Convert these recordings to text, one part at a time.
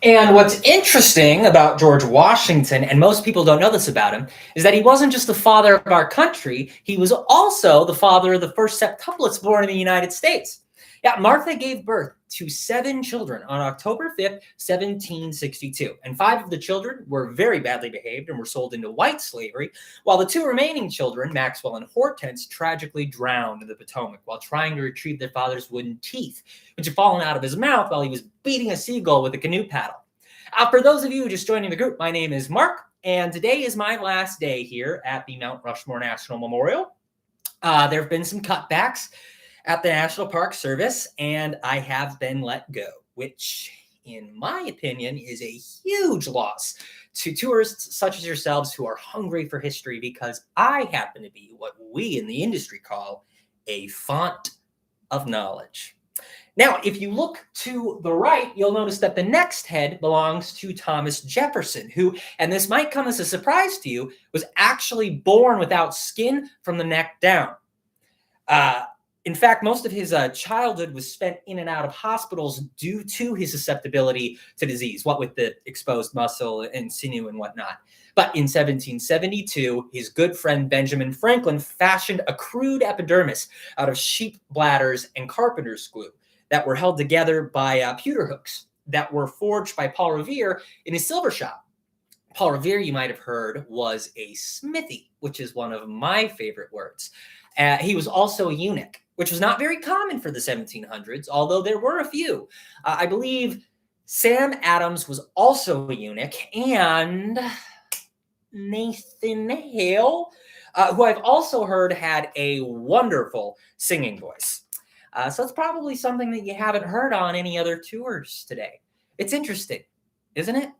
And what's interesting about George Washington, and most people don't know this about him, is that he wasn't just the father of our country, he was also the father of the first septuplets born in the United States. Yeah, Martha gave birth to 7 children on October 5th, 1762. And 5 of the children were very badly behaved and were sold into white slavery, while the 2 remaining children, Maxwell and Hortense, tragically drowned in the Potomac while trying to retrieve their father's wooden teeth, which had fallen out of his mouth while he was beating a seagull with a canoe paddle. For those of you just joining the group, my name is Mark, and today is my last day here at the Mount Rushmore National Memorial. There have been some cutbacks at the National Park Service, and I have been let go, which, in my opinion, is a huge loss to tourists such as yourselves who are hungry for history, because I happen to be what we in the industry call a font of knowledge. Now, if you look to the right, you'll notice that the next head belongs to Thomas Jefferson, who, and this might come as a surprise to you, was actually born without skin from the neck down. In fact, most of his childhood was spent in and out of hospitals due to his susceptibility to disease, what with the exposed muscle and sinew and whatnot. But in 1772, his good friend Benjamin Franklin fashioned a crude epidermis out of sheep bladders and carpenter's glue that were held together by pewter hooks that were forged by Paul Revere in his silver shop. Paul Revere, you might have heard, was a smithy, which is one of my favorite words. He was also a eunuch, which was not very common for the 1700s, although there were a few. I believe Sam Adams was also a eunuch, and Nathan Hale, who I've also heard had a wonderful singing voice. So it's probably something that you haven't heard on any other tours today. It's interesting, isn't it?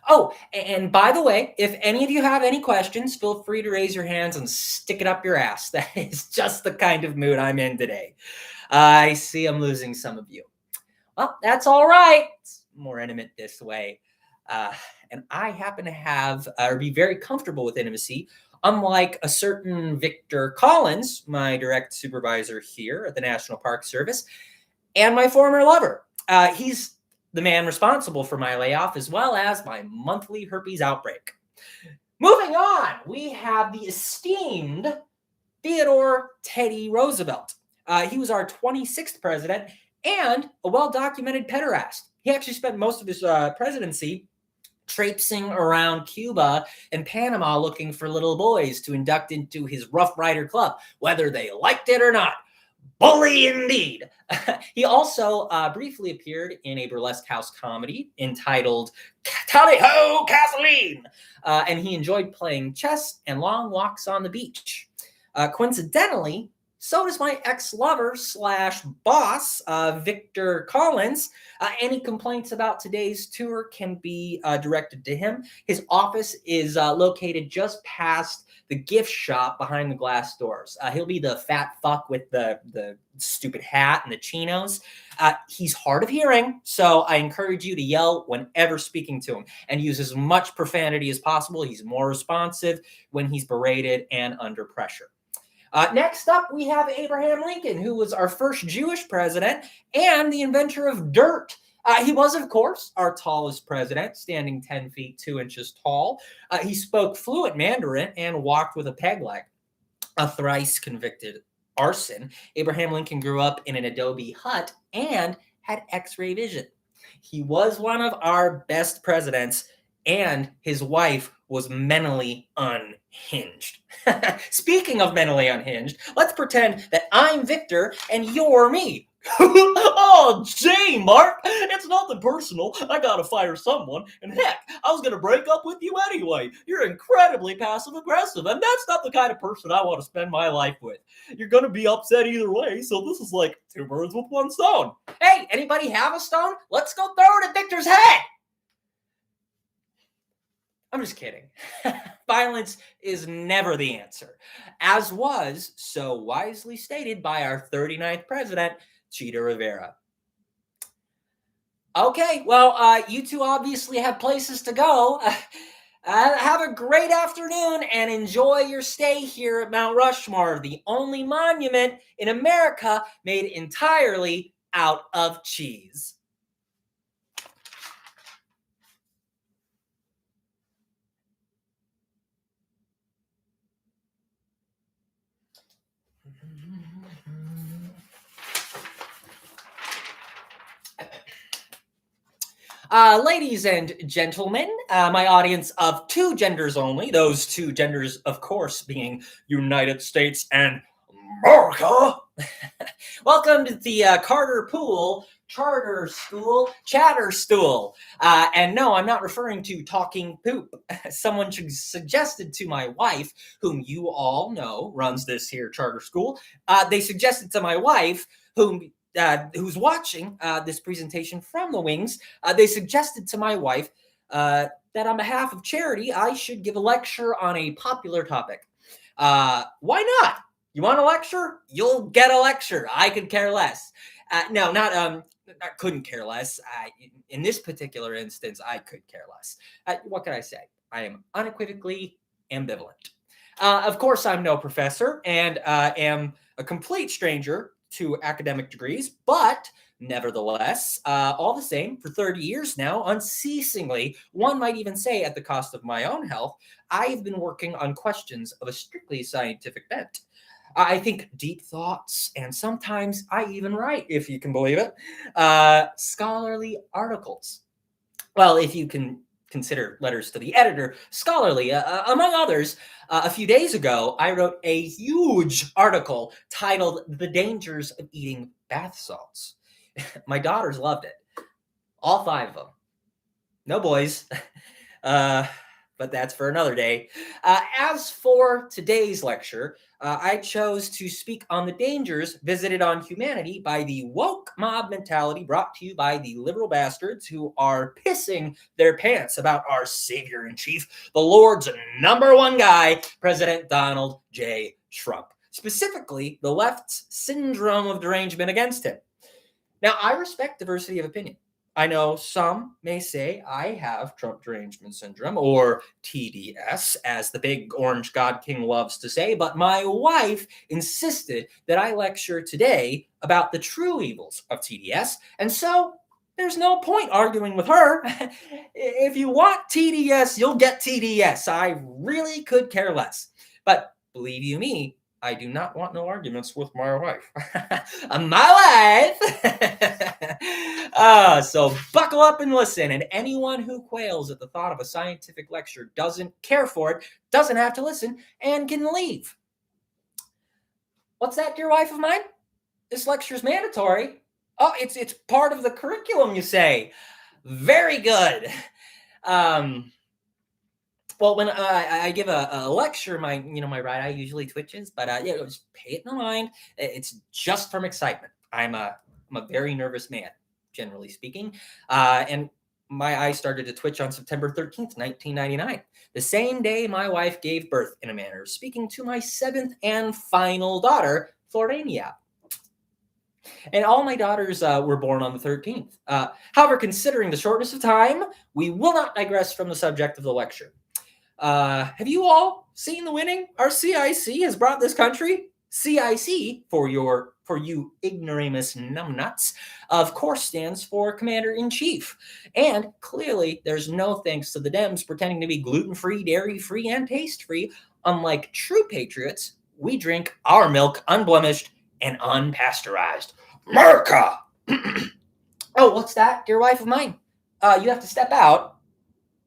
Oh, and by the way, if any of you have any questions, feel free to raise your hands and stick it up your ass. That is just the kind of mood I'm in today. I see I'm losing some of you. Well, that's all right. It's more intimate this way. And I happen to have, or be very comfortable with intimacy, unlike a certain Victor Collins, my direct supervisor here at the National Park Service, and my former lover. He's the man responsible for my layoff, as well as my monthly herpes outbreak. Moving on, we have the esteemed Theodore Teddy Roosevelt. He was our 26th president and a well-documented pederast. He actually spent most of his presidency traipsing around Cuba and Panama looking for little boys to induct into his Rough Rider Club, whether they liked it or not. Bully indeed. He also briefly appeared in a burlesque house comedy entitled Tally-Ho, Kathleen, and he enjoyed playing chess and long walks on the beach. Coincidentally, so does my ex-lover slash boss, Victor Collins. Any complaints about today's tour can be directed to him. His office is located just past the gift shop behind the glass doors. He'll be the fat fuck with the stupid hat and the chinos. He's hard of hearing, so I encourage you to yell whenever speaking to him and use as much profanity as possible. He's more responsive when he's berated and under pressure. Next up, we have Abraham Lincoln, who was our first Jewish president and the inventor of dirt. He was, of course, our tallest president, standing 10 feet 2 inches tall. He spoke fluent Mandarin and walked with a peg leg. A thrice convicted arson, Abraham Lincoln grew up in an adobe hut and had X-ray vision. He was one of our best presidents, and his wife was mentally unhinged. Speaking of mentally unhinged, let's pretend that I'm Victor and you're me. Oh, gee, Mark, it's nothing personal. I gotta fire someone, and heck, I was gonna break up with you anyway. You're incredibly passive-aggressive, and that's not the kind of person I want to spend my life with. You're gonna be upset either way, so this is like 2 birds with 1 stone. Hey, anybody have a stone? Let's go throw it at Victor's head! I'm just kidding. Violence is never the answer, as was so wisely stated by our 39th president, Che Rivera. Okay, well, you two obviously have places to go. Have a great afternoon and enjoy your stay here at Mount Rushmore, the only monument in America made entirely out of cheese. Ladies and gentlemen, my audience of two genders only, those two genders, of course, being United States and America. Welcome to the Carter Pool Charter School Chatter Stool. And no, I'm not referring to talking poop. Someone suggested to my wife, whom you all know runs this here charter school, they suggested to my wife, who's watching this presentation from the wings, they suggested to my wife that on behalf of charity, I should give a lecture on a popular topic. Why not? You want a lecture? You'll get a lecture. I could care less. No, not couldn't care less. In this particular instance, I could care less. What can I say? I am unequivocally ambivalent. Of course, I'm no professor and am a complete stranger to academic degrees, but nevertheless, all the same, for 30 years now, unceasingly, one might even say at the cost of my own health, I have been working on questions of a strictly scientific bent. I think deep thoughts, and sometimes I even write, if you can believe it, scholarly articles. Well, if you can consider letters to the editor scholarly. Among others, a few days ago, I wrote a huge article titled The Dangers of Eating Bath Salts. My daughters loved it. All 5 of them. No boys. But that's for another day. As for today's lecture, I chose to speak on the dangers visited on humanity by the woke mob mentality brought to you by the liberal bastards who are pissing their pants about our savior-in-chief, the Lord's #1 guy, President Donald J. Trump. Specifically, the left's syndrome of derangement against him. Now, I respect diversity of opinion. I know some may say I have Trump derangement syndrome, or TDS, as the big orange God King loves to say, but my wife insisted that I lecture today about the true evils of TDS, and so there's no point arguing with her. If you want TDS, you'll get TDS. I really could care less. But believe you me, I do not want no arguments with my wife. My wife! So buckle up and listen. And anyone who quails at the thought of a scientific lecture doesn't care for it, doesn't have to listen, and can leave. What's that, dear wife of mine? This lecture's mandatory. Oh, it's part of the curriculum, you say. Very good. Well, when I give a lecture, my right eye usually twitches, but just pay it in mind. It's just from excitement. I'm a very nervous man, generally speaking, and my eye started to twitch on September 13th, 1999, the same day my wife gave birth, in a manner of speaking, to my 7th and final daughter, Florania. And all my daughters were born on the 13th. However, considering the shortness of time, we will not digress from the subject of the lecture. Have you all seen the winning our CIC has brought this country? CIC, for you ignoramus numbnuts, of course stands for Commander-in-Chief. And clearly, there's no thanks to the Dems pretending to be gluten-free, dairy-free, and taste-free. Unlike true patriots, we drink our milk unblemished and unpasteurized. America! Oh, what's that, dear wife of mine? You have to step out.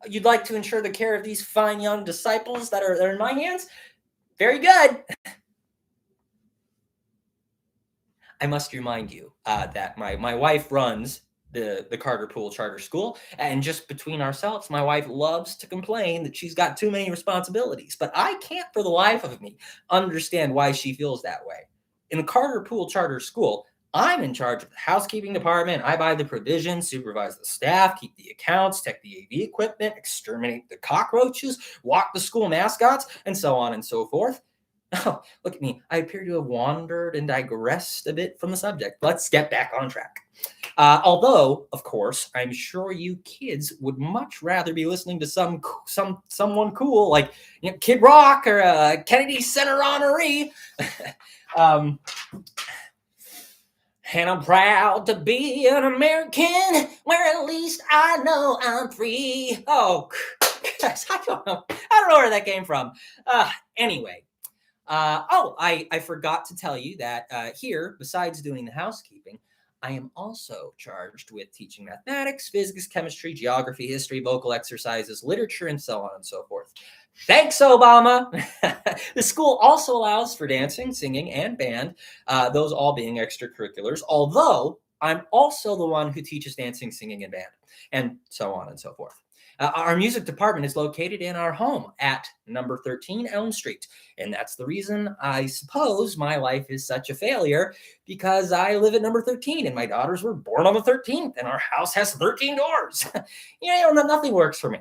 You'd like to ensure the care of these fine young disciples that are in my hands? Very good. I must remind you that my wife runs the Carter Pool Charter School, and just between ourselves, my wife loves to complain that she's got too many responsibilities, but I can't for the life of me understand why she feels that way. In the Carter Pool Charter School, I'm in charge of the housekeeping department. I buy the provisions, supervise the staff, keep the accounts, tech the AV equipment, exterminate the cockroaches, walk the school mascots, and so on and so forth. Oh, look at me. I appear to have wandered and digressed a bit from the subject. Let's get back on track. Although, of course, I'm sure you kids would much rather be listening to someone cool like Kid Rock or Kennedy Center honoree. um, and I'm proud to be an American, where at least I know I'm free. Oh, gosh, I don't know where that came from. Anyway. I forgot to tell you that here, besides doing the housekeeping, I am also charged with teaching mathematics, physics, chemistry, geography, history, vocal exercises, literature, and so on and so forth. Thanks, Obama. The school also allows for dancing, singing, and band, those all being extracurriculars, although I'm also the one who teaches dancing, singing, and band, and so on and so forth. Our music department is located in our home at number 13 Elm Street. And that's the reason I suppose my life is such a failure, because I live at number 13 and my daughters were born on the 13th and our house has 13 doors. Nothing works for me.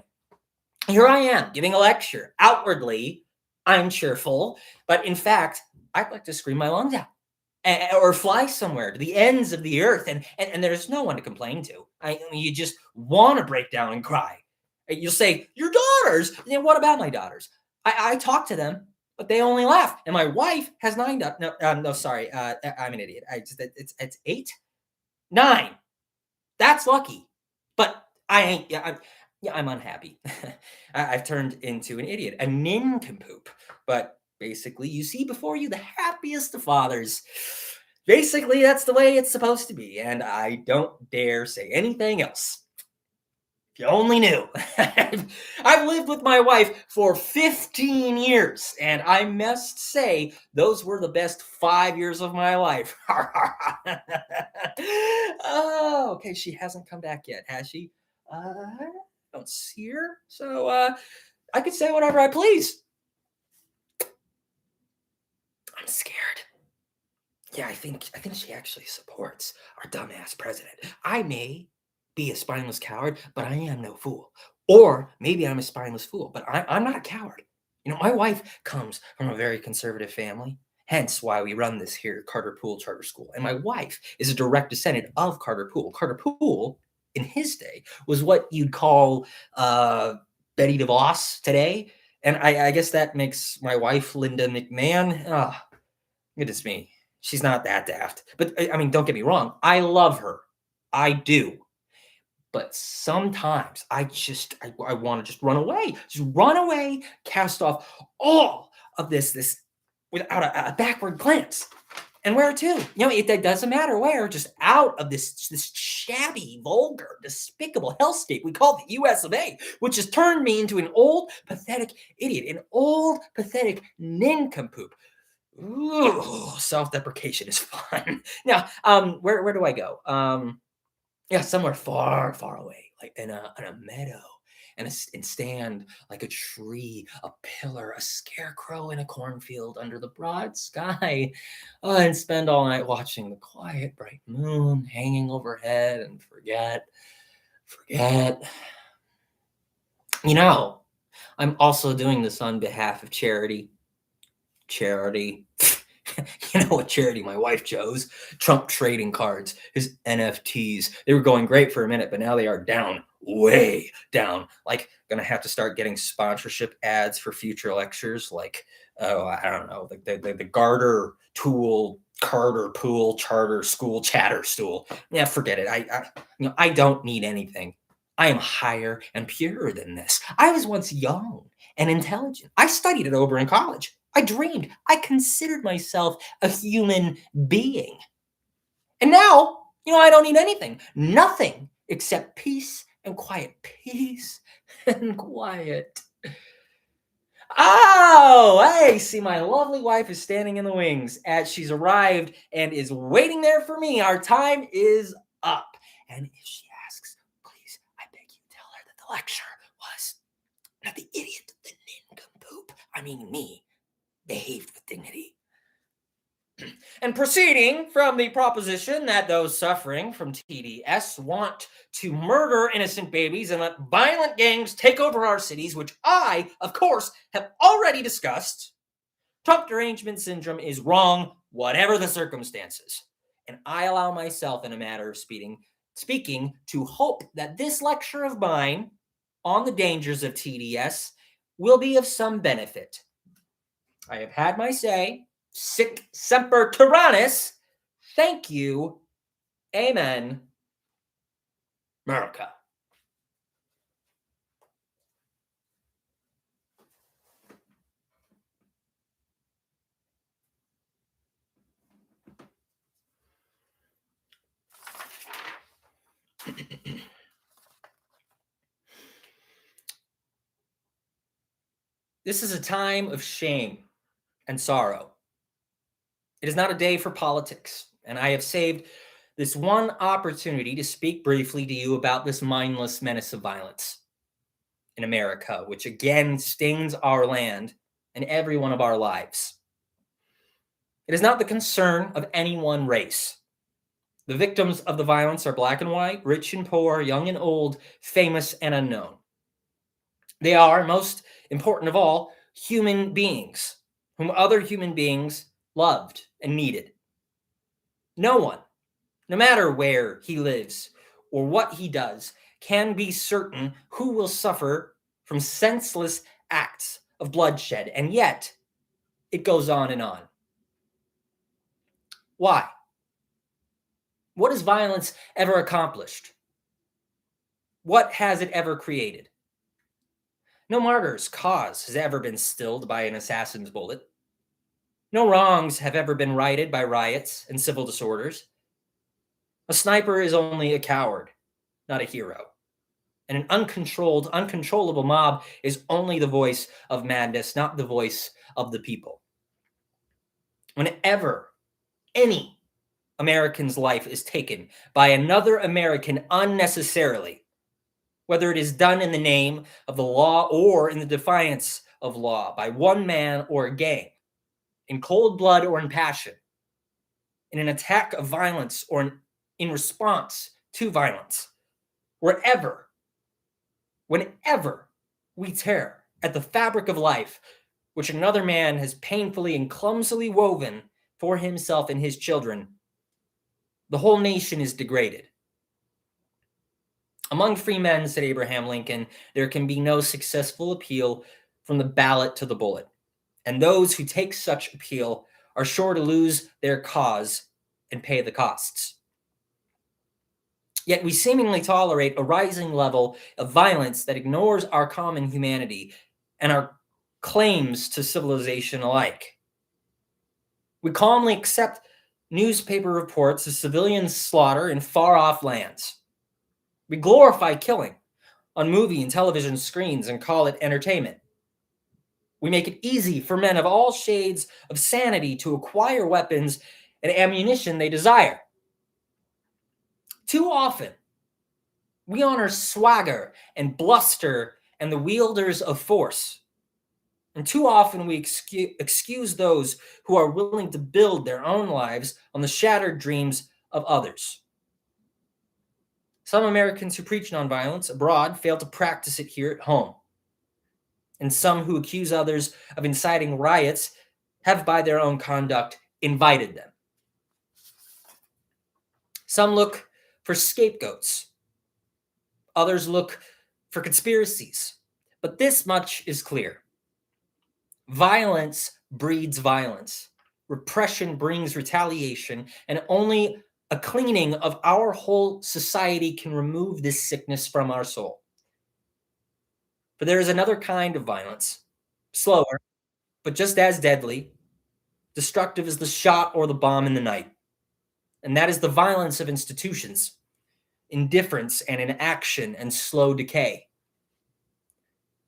Here I am giving a lecture. Outwardly, I'm cheerful, but in fact, I'd like to scream my lungs out. Or fly somewhere to the ends of the earth, and there's no one to complain to. You just want to break down and cry. You'll say, your daughters? What about my daughters? I talk to them, but they only laugh. And my wife has 9 daughters. No, sorry. I'm an idiot. It's 8? 9. That's lucky. But I ain't. I'm unhappy. I've turned into an idiot, a nincompoop. But basically, you see before you the happiest of fathers. Basically, that's the way it's supposed to be. And I don't dare say anything else. If you only knew. I've lived with my wife for 15 years, and I must say those were the best 5 years of my life. Oh, okay, she hasn't come back yet, has she? I don't see her, so I could say whatever I please. I'm scared. Yeah, I think she actually supports our dumbass president. I may be a spineless coward, but I am no fool. Or maybe I'm a spineless fool, but I'm not a coward. My wife comes from a very conservative family, hence why we run this here Carter Poole Charter School. And my wife is a direct descendant of Carter Poole. Carter Poole, in his day, was what you'd call Betty DeVos today. And I guess that makes my wife Linda McMahon. Oh, goodness me. She's not that daft. But, I mean, don't get me wrong. I love her. I do. But sometimes I want to just run away. Just run away, cast off all of this without a backward glance. And where to? It doesn't matter where, just out of this shabby, vulgar, despicable hellscape we call the US of A, which has turned me into an old, pathetic idiot, an old, pathetic nincompoop. Ooh, self-deprecation is fun. Now, where do I go? Yeah, somewhere far, far away, like in a meadow, and stand like a tree, a pillar, a scarecrow in a cornfield under the broad sky, and spend all night watching the quiet, bright moon hanging overhead and forget. I'm also doing this on behalf of charity. You know what charity my wife chose? Trump trading cards, his NFTs. They were going great for a minute, but now they are down, way down. Like, gonna have to start getting sponsorship ads for future lectures. Like, I don't know, the Garter Tool, Carter Pool Charter School Chatter Stool. Yeah, forget it. I don't need anything. I am higher and purer than this. I was once young and intelligent. I studied at Oberlin College. I dreamed. I considered myself a human being. And now, I don't need anything. Nothing except peace and quiet. Peace and quiet. Oh, I see my lovely wife is standing in the wings as she's arrived and is waiting there for me. Our time is up. And if she asks, please, I beg you, tell her that the lecture was not the idiot, the nincompoop. I mean me. Behaved with dignity. And proceeding from the proposition that those suffering from TDS want to murder innocent babies and let violent gangs take over our cities, which I, of course, have already discussed, Trump derangement syndrome is wrong, whatever the circumstances. And I allow myself, in a matter of speaking, speaking to hope that this lecture of mine on the dangers of TDS will be of some benefit. I have had my say. Sic semper tyrannis. Thank you. Amen. America. This is a time of shame and sorrow. It is not a day for politics, and I have saved this one opportunity to speak briefly to you about this mindless menace of violence in America, which again stains our land and every one of our lives. It is not the concern of any one race. The victims of the violence are black and white, rich and poor, young and old, famous and unknown. They are, most important of all, human beings whom other human beings loved and needed. No one, no matter where he lives or what he does, can be certain who will suffer from senseless acts of bloodshed, and yet it goes on and on. Why? What has violence ever accomplished? What has it ever created? No martyr's cause has ever been stilled by an assassin's bullet. No wrongs have ever been righted by riots and civil disorders. A sniper is only a coward, not a hero. And an uncontrollable mob is only the voice of madness, not the voice of the people. Whenever any American's life is taken by another American unnecessarily, whether it is done in the name of the law or in the defiance of law by one man or a gang, in cold blood or in passion, in an attack of violence or in response to violence, whenever we tear at the fabric of life, which another man has painfully and clumsily woven for himself and his children, the whole nation is degraded. Among free men, said Abraham Lincoln, there can be no successful appeal from the ballot to the bullet, and those who take such appeal are sure to lose their cause and pay the costs. Yet we seemingly tolerate a rising level of violence that ignores our common humanity and our claims to civilization alike. We calmly accept newspaper reports of civilian slaughter in far-off lands. We glorify killing on movie and television screens and call it entertainment. We make it easy for men of all shades of sanity to acquire weapons and ammunition they desire. Too often, we honor swagger and bluster and the wielders of force. And too often we excuse those who are willing to build their own lives on the shattered dreams of others. Some Americans who preach nonviolence abroad fail to practice it here at home. And some who accuse others of inciting riots have, by their own conduct, invited them. Some look for scapegoats. Others look for conspiracies. But this much is clear. Violence breeds violence. Repression brings retaliation, and only a cleaning of our whole society can remove this sickness from our soul. For there is another kind of violence, slower, but just as deadly, destructive as the shot or the bomb in the night. And that is the violence of institutions, indifference and inaction and slow decay.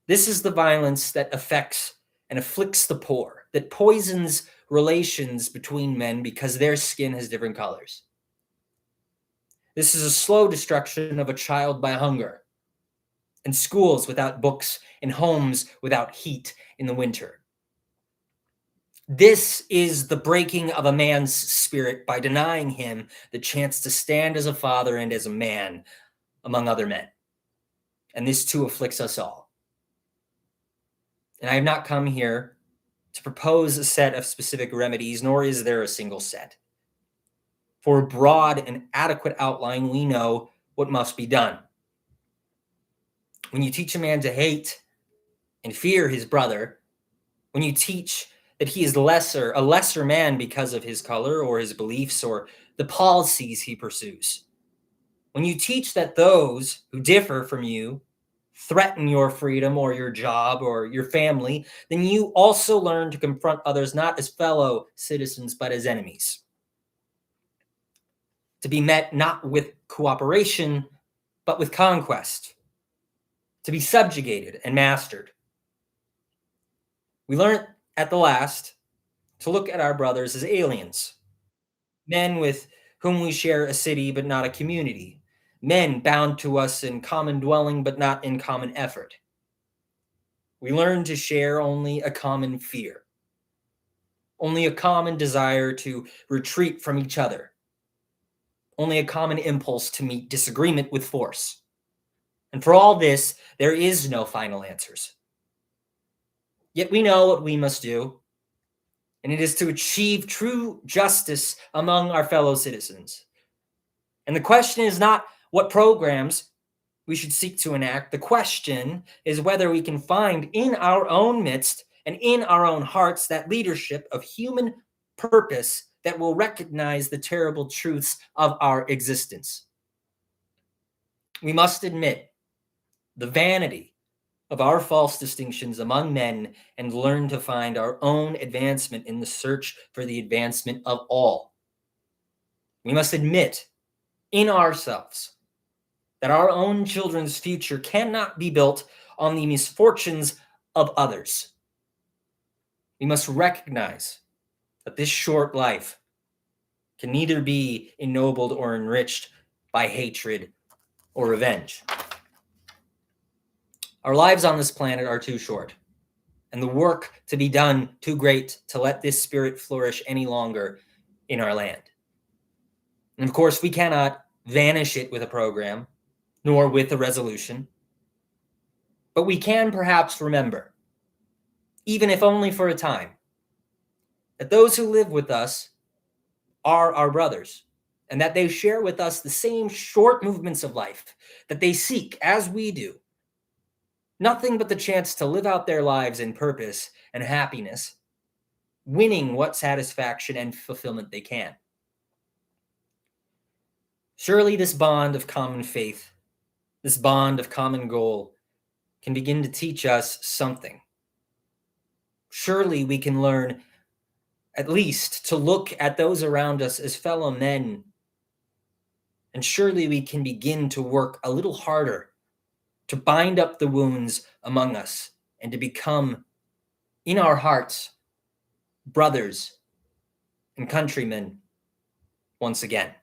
This is the violence that affects and afflicts the poor, that poisons relations between men because their skin has different colors. This is a slow destruction of a child by hunger, and schools without books, and homes without heat in the winter. This is the breaking of a man's spirit by denying him the chance to stand as a father and as a man among other men. And this too afflicts us all. And I have not come here to propose a set of specific remedies, nor is there a single set. For a broad and adequate outline, we know what must be done. When you teach a man to hate and fear his brother, when you teach that he is a lesser man because of his color or his beliefs or the policies he pursues, when you teach that those who differ from you threaten your freedom or your job or your family, then you also learn to confront others not as fellow citizens, but as enemies. To be met not with cooperation, but with conquest. To be subjugated and mastered. We learn at the last to look at our brothers as aliens, men with whom we share a city but not a community, men bound to us in common dwelling but not in common effort. We learn to share only a common fear, only a common desire to retreat from each other, only a common impulse to meet disagreement with force. And for all this, there is no final answers. Yet we know what we must do, and it is to achieve true justice among our fellow citizens. And the question is not what programs we should seek to enact. The question is whether we can find in our own midst and in our own hearts that leadership of human purpose that will recognize the terrible truths of our existence. We must admit the vanity of our false distinctions among men and learn to find our own advancement in the search for the advancement of all. We must admit in ourselves that our own children's future cannot be built on the misfortunes of others. We must recognize that this short life can neither be ennobled or enriched by hatred or revenge. Our lives on this planet are too short, and the work to be done too great to let this spirit flourish any longer in our land. And of course, we cannot vanish it with a program, nor with a resolution. But we can perhaps remember, even if only for a time, that those who live with us are our brothers, and that they share with us the same short movements of life that they seek as we do. Nothing but the chance to live out their lives in purpose and happiness, winning what satisfaction and fulfillment they can. Surely this bond of common faith, this bond of common goal, can begin to teach us something. Surely we can learn at least to look at those around us as fellow men. And surely we can begin to work a little harder to bind up the wounds among us and to become, in our hearts, brothers and countrymen once again.